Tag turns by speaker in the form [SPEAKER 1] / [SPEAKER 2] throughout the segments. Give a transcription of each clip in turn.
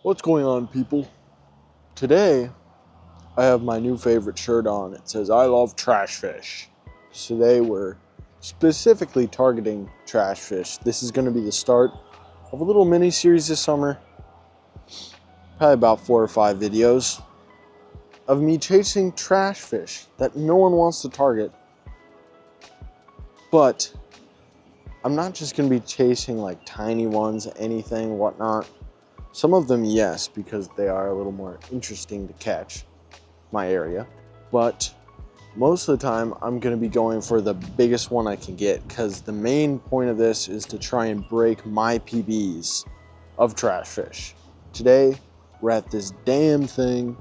[SPEAKER 1] What's going on, people? Today, I have my new favorite shirt on. It says, I love trash fish. Today, we're specifically targeting trash fish. This is going to be the start of a little mini series this summer. Probably about 4 or 5 videos of me chasing trash fish that no one wants to target. But I'm not just going to be chasing like tiny ones, anything, whatnot. Some of them, yes, because they are a little more interesting to catch, my area. But most of the time, I'm going to be going for the biggest one I can get, because the main point of this is to try and break my PBs of trash fish. Today, we're at this damn thing,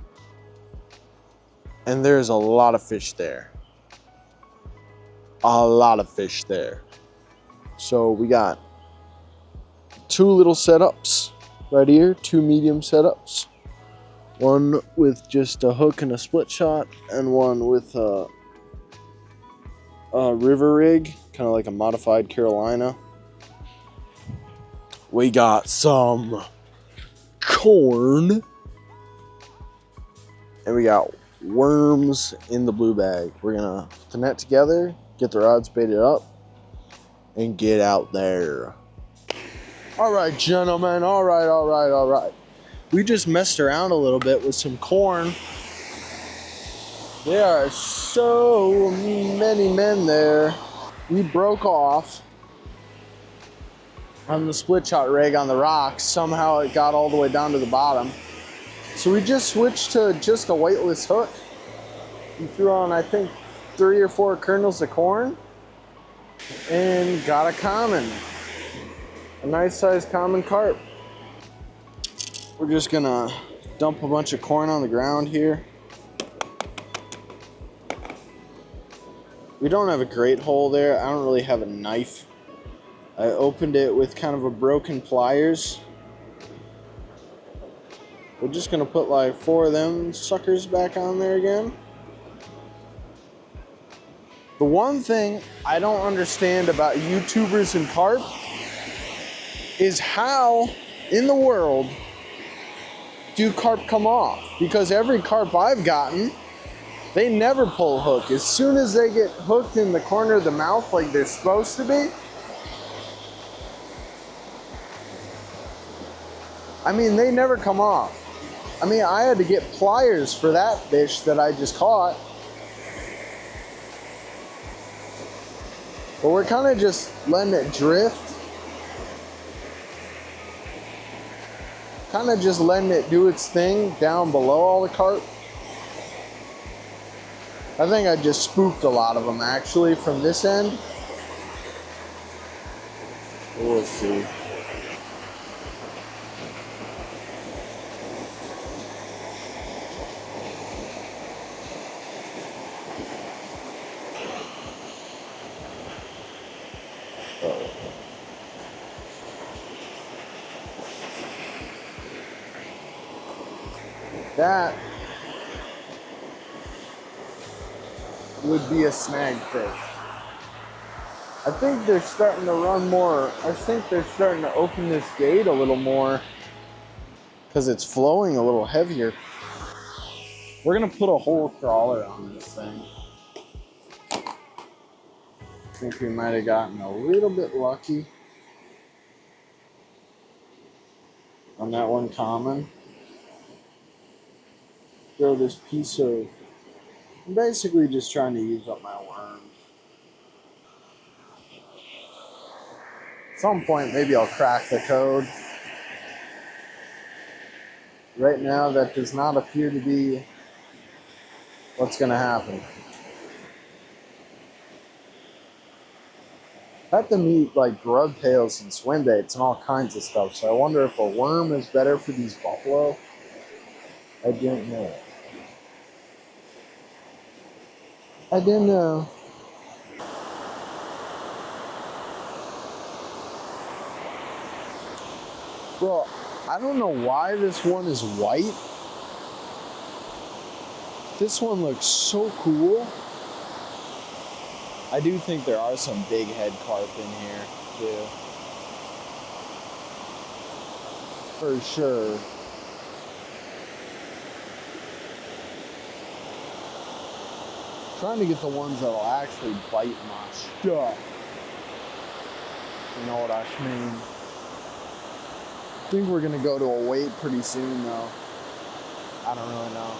[SPEAKER 1] and there's a lot of fish there. A lot of fish there. So we got 2 little setups. Right here, 2 medium setups. One with just a hook and a split shot, and one with a river rig, kind of like a modified Carolina. We got some corn, and we got worms in the blue bag. We're gonna put the net together, get the rods baited up, and get out there. All right, gentlemen, all right. We just messed around a little bit with some corn. There are so many men there. We broke off on the split shot rig on the rocks. Somehow it got all the way down to the bottom. So we just switched to just a weightless hook. We threw on, I think, 3 or 4 kernels of corn and got a common. A nice sized common carp. We're just gonna dump a bunch of corn on the ground here. We don't have a great hole there. I don't really have a knife. I opened it with kind of a broken pliers. We're just gonna put like 4 of them suckers back on there again. The one thing I don't understand about YouTubers and carp is how in the world do carp come off? Because every carp I've gotten, they never pull a hook. As soon as they get hooked in the corner of the mouth like they're supposed to be, I mean, they never come off. I mean, I had to get pliers for that fish that I just caught. But we're kind of just letting it drift. Kind of just letting it do its thing down below all the carp. I think I just spooked a lot of them actually from this end. We'll see. That would be a snag fish. I think they're starting to run more. I think they're starting to open this gate a little more because it's flowing a little heavier. We're gonna put a whole crawler on this thing. I think we might have gotten a little bit lucky on that one common. Throw this piece of, I'm basically just trying to use up my worms. At some point, maybe I'll crack the code. Right now, that does not appear to be what's gonna happen. I have to meet like grub tails and swim baits and all kinds of stuff, so I wonder if a worm is better for these buffalo. I didn't know. I didn't know. Bro, I don't know why this one is white. This one looks so cool. I do think there are some big head carp in here too. For sure. trying to get the ones that'll actually bite my stuff. You know what I mean? I think we're gonna go to a weight pretty soon though. I don't really know.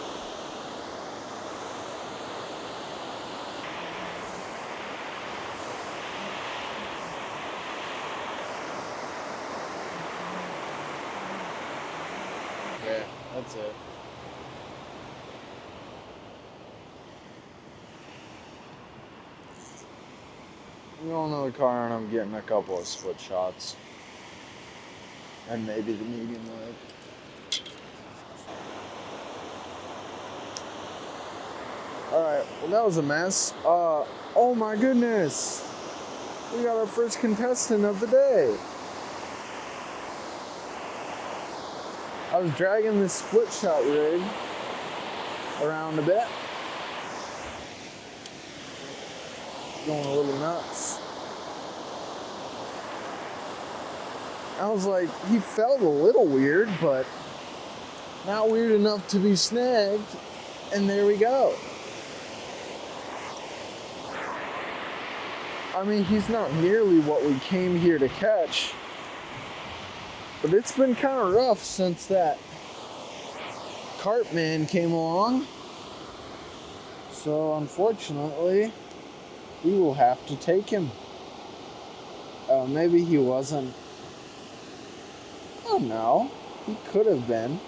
[SPEAKER 1] Yeah, that's it. I'm going to the car and I'm getting a couple of split shots. And maybe the medium leg. Alright, well that was a mess. Oh my goodness! We got our first contestant of the day. I was dragging this split shot rig around a bit. Going a little nuts. I was like, he felt a little weird, but not weird enough to be snagged. And there we go. I mean, he's not nearly what we came here to catch. But it's been kind of rough since that carp man came along. So unfortunately, we will have to take him. Maybe he wasn't. Oh no, he could have been.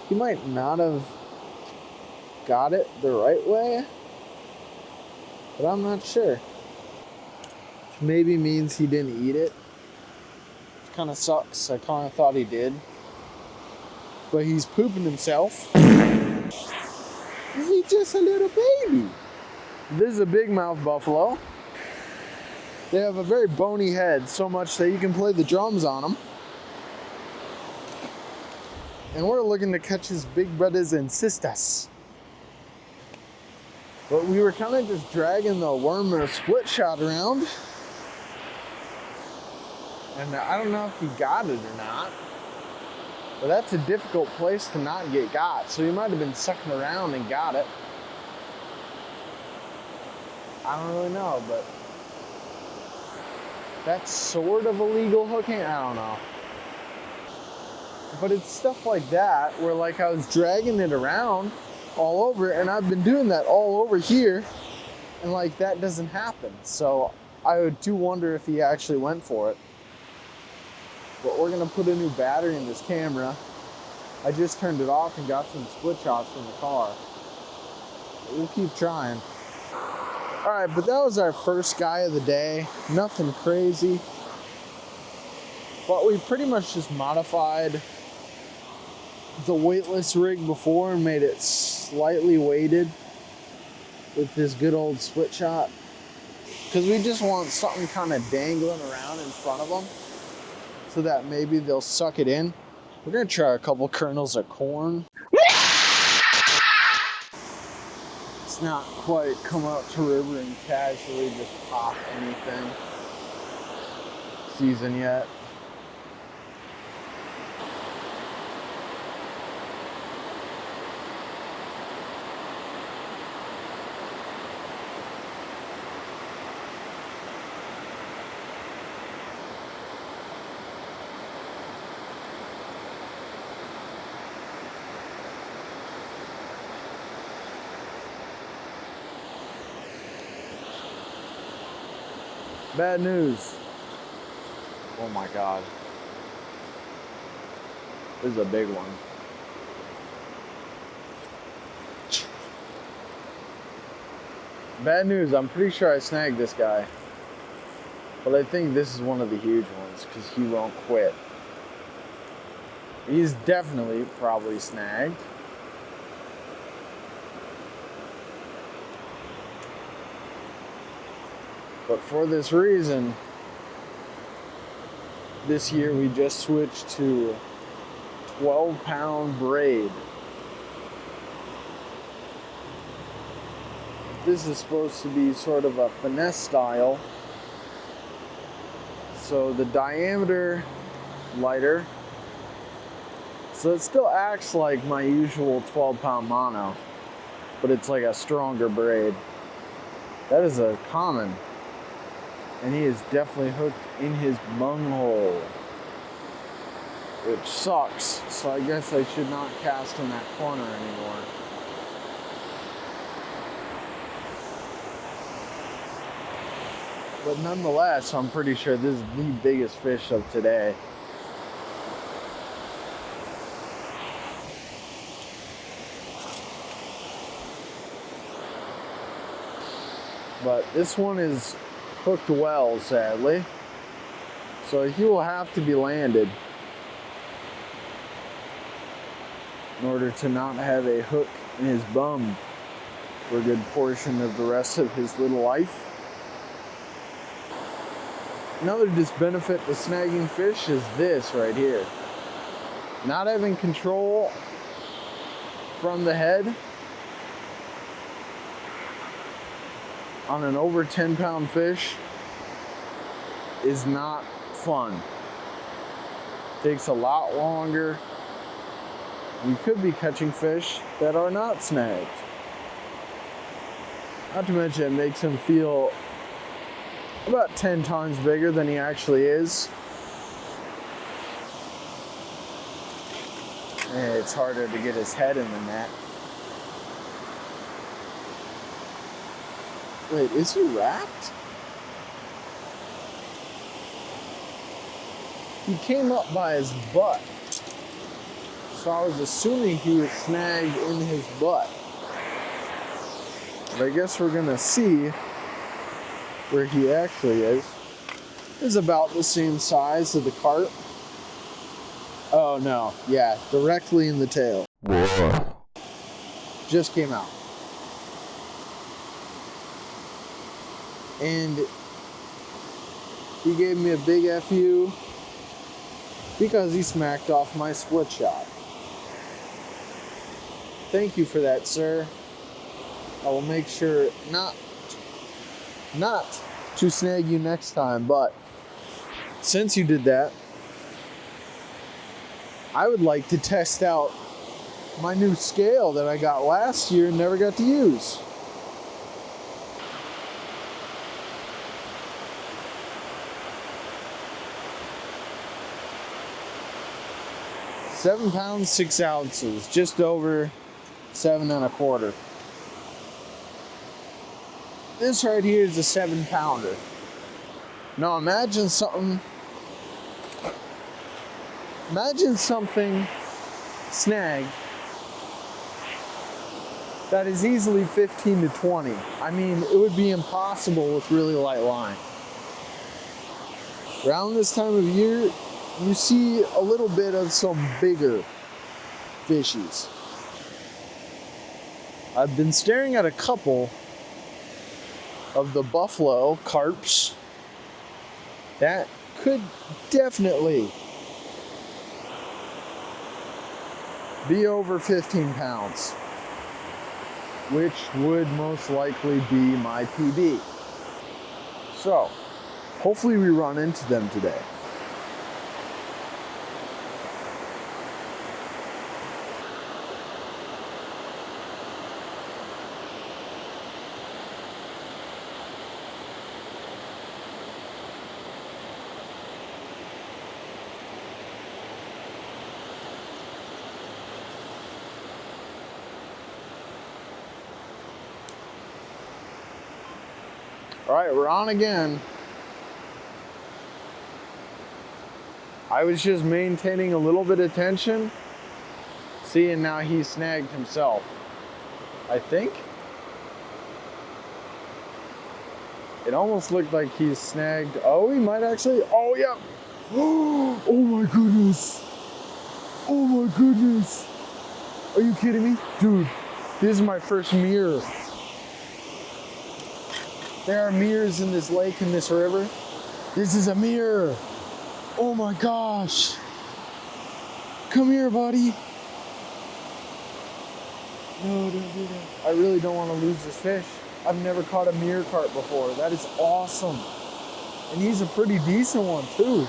[SPEAKER 1] He might not have got it the right way, but I'm not sure. Which maybe means he didn't eat it. Which kind of sucks. I kind of thought he did. But he's pooping himself. He's just a little baby. This is a big mouth buffalo. They have a very bony head, so much that you can play the drums on them. And we're looking to catch his big brothers and sisters. But we were kind of just dragging the worm or split shot around. And I don't know if he got it or not. But that's a difficult place to not get got. So he might have been sucking around and got it. I don't really know, but that's sort of illegal hooking. I don't know. But it's stuff like that where like I was dragging it around all over, and I've been doing that all over here, and like that doesn't happen. So I do wonder if he actually went for it. But we're gonna put a new battery in this camera. I just turned it off and got some split shots from the car. We'll keep trying. All right, but that was our first guy of the day. Nothing crazy. But we pretty much just modified the weightless rig before and made it slightly weighted with this good old split shot. Because we just want something kind of dangling around in front of them so that maybe they'll suck it in. We're gonna try a couple kernels of corn. It's not quite come out to river and casually just pop anything season yet. Bad news. Oh my God. This is a big one. Bad news, I'm pretty sure I snagged this guy. But I think this is one of the huge ones because he won't quit. He's definitely probably snagged. But for this reason, this year we just switched to 12-pound braid. This is supposed to be sort of a finesse style. So the diameter lighter. So it still acts like my usual 12-pound mono. but it's like a stronger braid. That is a common, and he is definitely hooked in his bunghole, which sucks. So I guess I should not cast in that corner anymore. But nonetheless, I'm pretty sure this is the biggest fish of today. But this one is hooked well, sadly. So he will have to be landed in order to not have a hook in his bum for a good portion of the rest of his little life. Another disbenefit to snagging fish is this right here. Not having control from the head on an over 10-pound fish is not fun. Takes a lot longer. You could be catching fish that are not snagged. Not to mention it makes him feel about 10 times bigger than he actually is. And it's harder to get his head in the net. Wait, is he wrapped? He came up by his butt. So I was assuming he was snagged in his butt. But I guess we're gonna see where he actually is. It's about the same size of the carp. Oh no, yeah, directly in the tail. Whoa. Just came out. And he gave me a big FU because he smacked off my split shot. Thank you for that, sir. I will make sure not to snag you next time, but since you did that, I would like to test out my new scale that I got last year and never got to use. £7 pounds, 6 ounces, just over 7 1/4. This right here is a 7-pounder. Now imagine something snagged that is easily 15 to 20. I mean, it would be impossible with really light line. Around this time of year, you see a little bit of some bigger fishies. I've been staring at a couple of the buffalo carps that could definitely be over 15 pounds, which would most likely be my PB. So, hopefully we run into them today. All right, we're on again. I was just maintaining a little bit of tension. See, and now he snagged himself, I think. It almost looked like he snagged. Oh, he might actually. Oh, yeah. Oh my goodness. Oh my goodness. Are you kidding me? Dude, this is my first mirror. There are mirrors in this lake and this river. This is a mirror. Oh my gosh. Come here, buddy. No, don't do that. I really don't want to lose this fish. I've never caught a mirror carp before. That is awesome. And he's a pretty decent one too.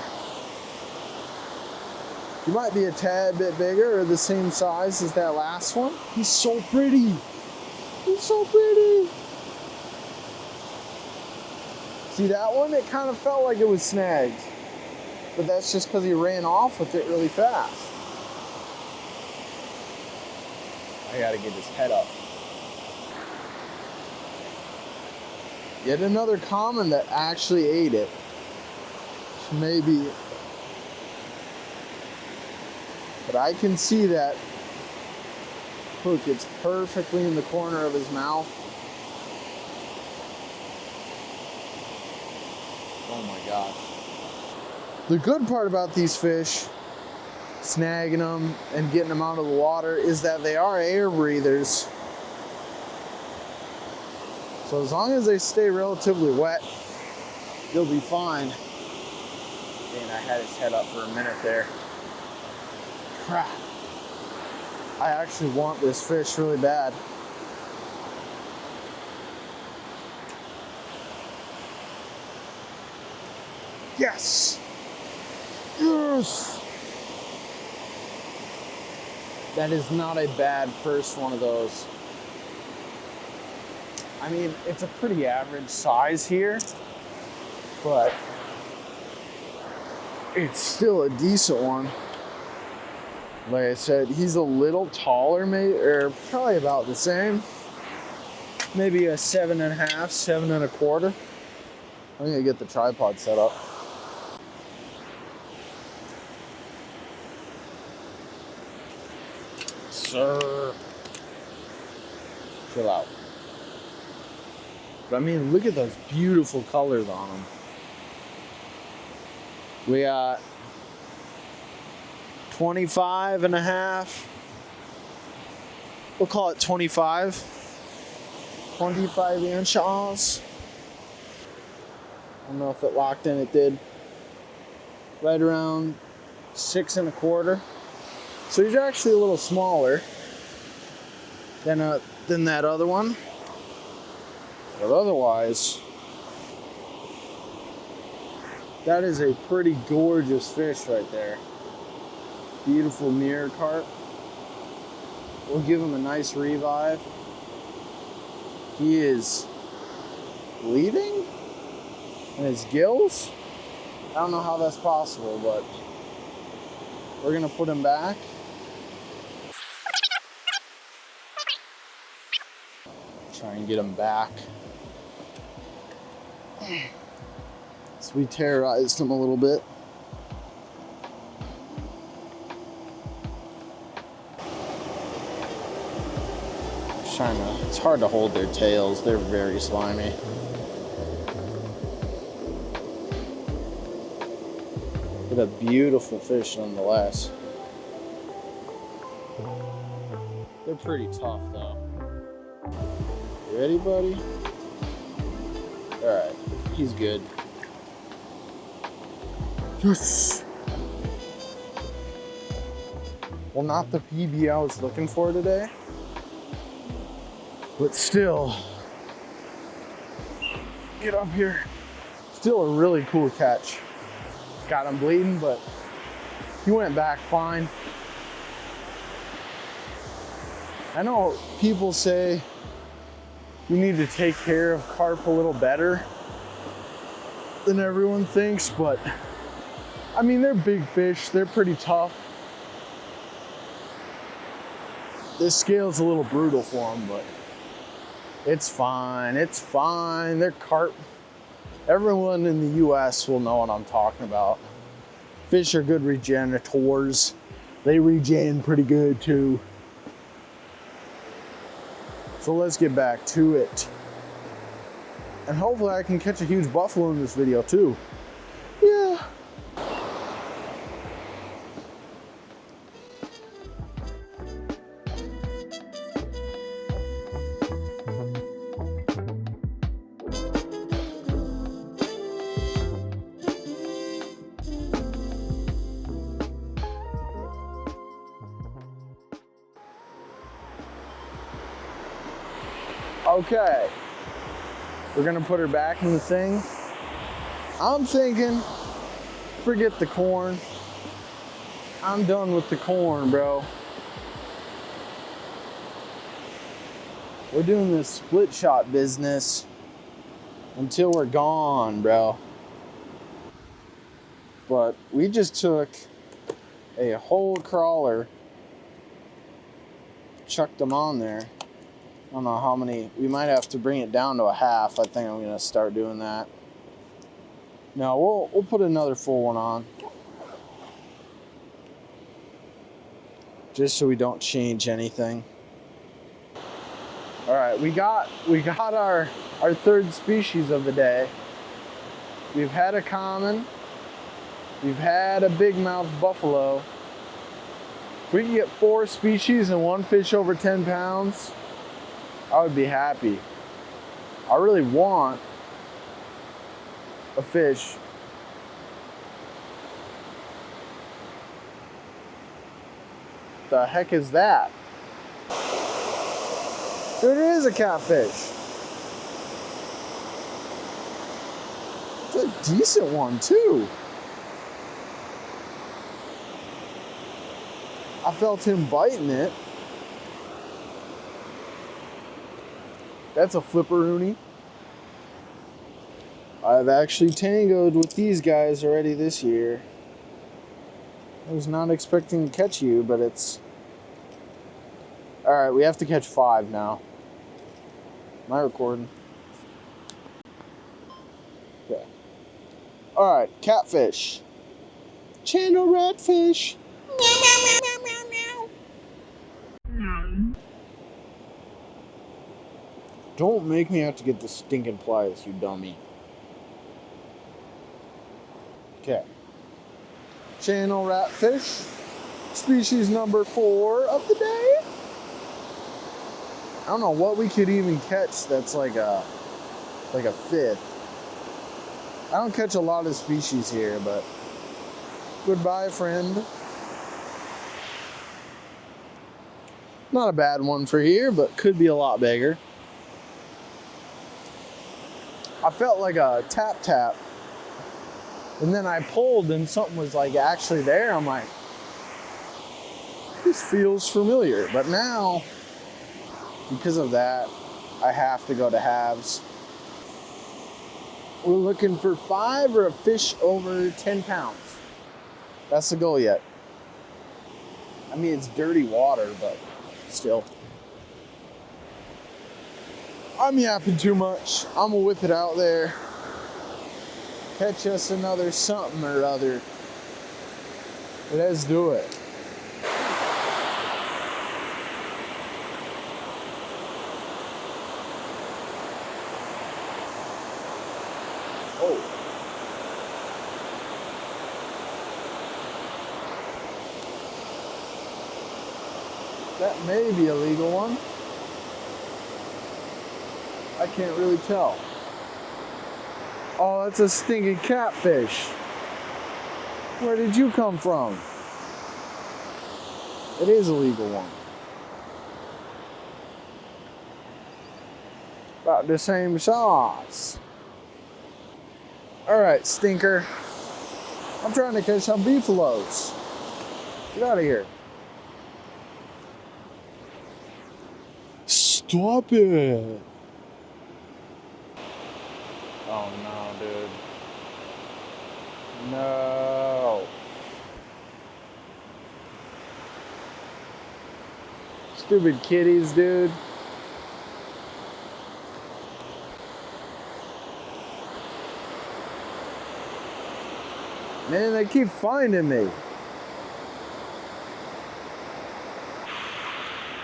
[SPEAKER 1] He might be a tad bit bigger or the same size as that last one. He's so pretty. He's so pretty. See that one? It kind of felt like it was snagged. But that's just because he ran off with it really fast. I gotta get his head up. Yet another common that actually ate it. So maybe. But I can see that hook. It's perfectly in the corner of his mouth. Oh my gosh. The good part about these fish, snagging them and getting them out of the water, is that they are air breathers. So as long as they stay relatively wet, they'll be fine. Man, I had his head up for a minute there. Crap. I actually want this fish really bad. Yes! Yes! That is not a bad first one of those. I mean, it's a pretty average size here, but it's still a decent one. Like I said, he's a little taller, maybe, or probably about the same. Maybe a 7.5, 7 1/4. I'm gonna get the tripod set up. Sir. Chill out. But I mean, look at those beautiful colors on them. We got 25.5. We'll call it 25. 25 inches. I don't know if it locked in, it did. Right around 6 1/4. So he's actually a little smaller than that other one. But otherwise, that is a pretty gorgeous fish right there. Beautiful mirror carp. We'll give him a nice revive. He is bleeding in his gills. I don't know how that's possible, but we're gonna put him back. Try and get him back. So we terrorized him a little bit. It's hard to hold their tails. They're very slimy. But a beautiful fish nonetheless. They're pretty tough though. You ready, buddy? Alright, he's good. Yes! Well, not the PB I was looking for today. But still, get up here. Still a really cool catch. Got him bleeding, but he went back fine. I know people say you need to take care of carp a little better than everyone thinks, but I mean, they're big fish. They're pretty tough. This scale's a little brutal for them, but it's fine, it's fine. They're carp. Everyone in the US will know what I'm talking about. Fish are good regenerators. They regen pretty good too. So let's get back to it. And hopefully I can catch a huge buffalo in this video too. Yeah. Okay, we're gonna put her back in the thing. I'm thinking, forget the corn. I'm done with the corn, bro. We're doing this split shot business until we're gone, bro. But we just took a whole crawler, chucked them on there. I don't know how many. We might have to bring it down to a half. I think I'm gonna start doing that. No, we'll put another full one on, just so we don't change anything. All right, we got our third species of the day. We've had a common. We've had a big mouth buffalo. If we can get 4 species and 1 fish over 10 pounds, I would be happy. I really want a fish. The heck is that? Dude, it is a catfish. It's a decent one too. I felt him biting it. That's a flipperoonie. I've actually tangoed with these guys already this year. I was not expecting to catch you, but it's... Alright, we have to catch 5 now. Am I recording? Okay. Alright, catfish. Channel ratfish. Don't make me have to get the stinking pliers, you dummy. Okay. Channel ratfish. Species number 4 of the day. I don't know what we could even catch that's like a 5th. I don't catch a lot of species here, but goodbye, friend. Not a bad one for here, but could be a lot bigger. I felt like a tap, and then I pulled and something was like actually there. I'm like, this feels familiar. But now, because of that, I have to go to halves. We're looking for 5 or a fish over 10 pounds. That's the goal yet. I mean, it's dirty water, but still. I'm yapping too much. I'm gonna whip it out there. Catch us another something or other. Let's do it. Oh. That may be a legal one. I can't really tell. Oh, that's a stinking catfish. Where did you come from? It is a legal one. About the same size. Alright, stinker. I'm trying to catch some beefaloes. Get out of here. Stop it. Oh no, dude. No. Stupid kitties, dude. Man, they keep finding me.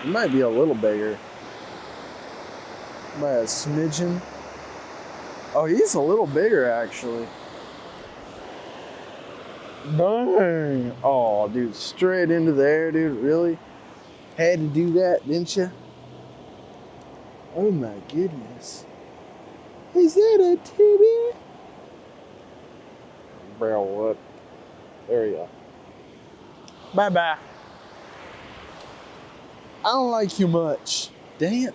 [SPEAKER 1] It might be a little bigger. By a smidgen. Oh, he's a little bigger, actually. Dang. Oh, dude, straight into there, dude. Really? Had to do that, didn't you? Oh, my goodness. Is that a titty? Bro, what? There you go. Bye-bye. I don't like you much. Dang it.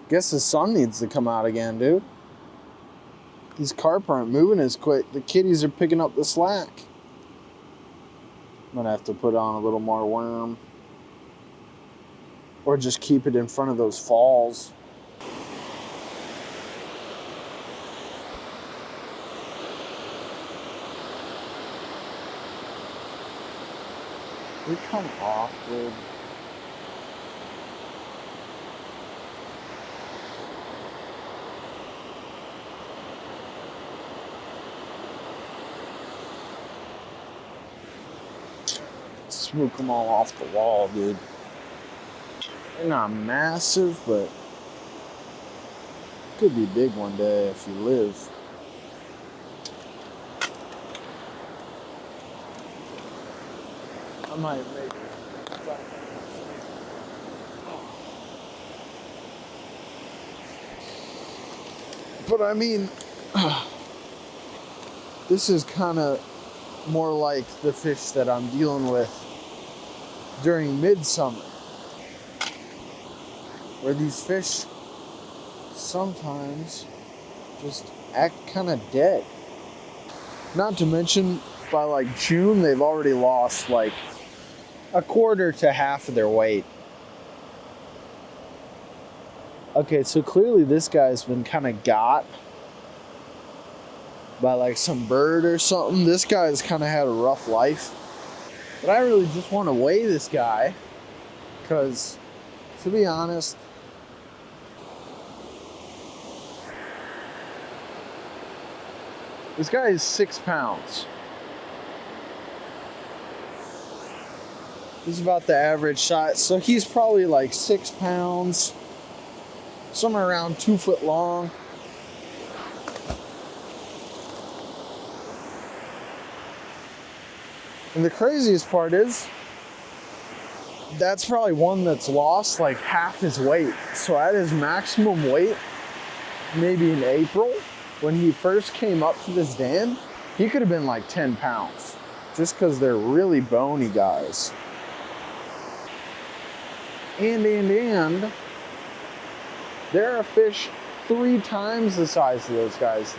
[SPEAKER 1] Guess the sun needs to come out again, dude. These carp aren't moving as quick. The kitties are picking up the slack. I'm gonna have to put on a little more worm. or just keep it in front of those falls. We come off, dude. Smoke them all off the wall, dude. They're not massive, but could be big one day if you live. I might make it. But I mean, this is kind of more like the fish that I'm dealing with during midsummer, where these fish sometimes just act kind of dead. Not to mention, by like June, they've already lost like a quarter to half of their weight. Okay, so clearly this guy's been kind of got by like some bird or something. This guy's kind of had a rough life. But I really just want to weigh this guy because, to be honest, this guy is 6 pounds. He's about the average size. So he's probably like 6 pounds, somewhere around 2 foot long. And the craziest part is, that's probably one that's lost like half his weight. So at his maximum weight, maybe in April, when he first came up to this dam, he could have been like 10 pounds, just because they're really bony guys. And there are fish 3 times the size of those guys.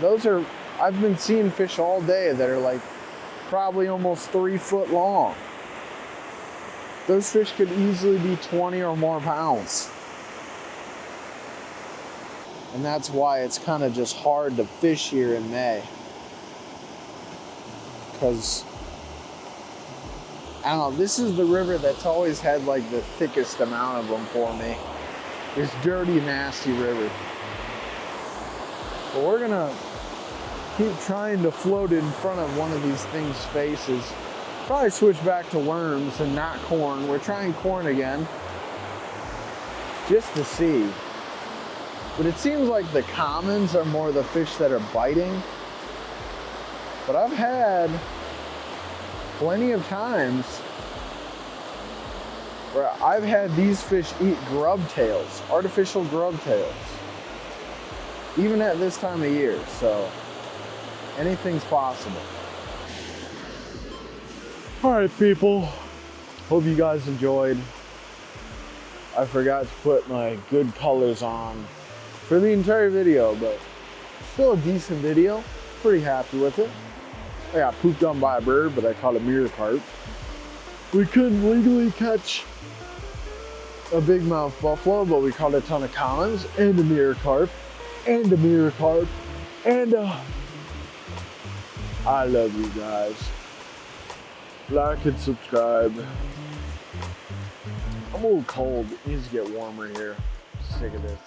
[SPEAKER 1] I've been seeing fish all day that are like probably almost 3 foot long. Those fish could easily be 20 or more pounds. And that's why it's kind of just hard to fish here in May. Because, I don't know, this is the river that's always had like the thickest amount of them for me. This dirty, nasty river. But we're gonna keep trying to float in front of one of these things' faces. Probably switch back to worms and not corn. We're trying corn again, just to see. But it seems like the commons are more the fish that are biting. But I've had plenty of times where I've had these fish eat grub tails, artificial grub tails, even at this time of year. So anything's possible. All right, people. Hope you guys enjoyed. I forgot to put my good colors on for the entire video, but still a decent video. Pretty happy with it. I got pooped on by a bird, but I caught a mirror carp. We couldn't legally catch a big mouth buffalo, but we caught a ton of commons and a mirror carp and a mirror carp and I love you guys. Like and subscribe. I'm a little cold. It needs to get warmer here. Sick of this.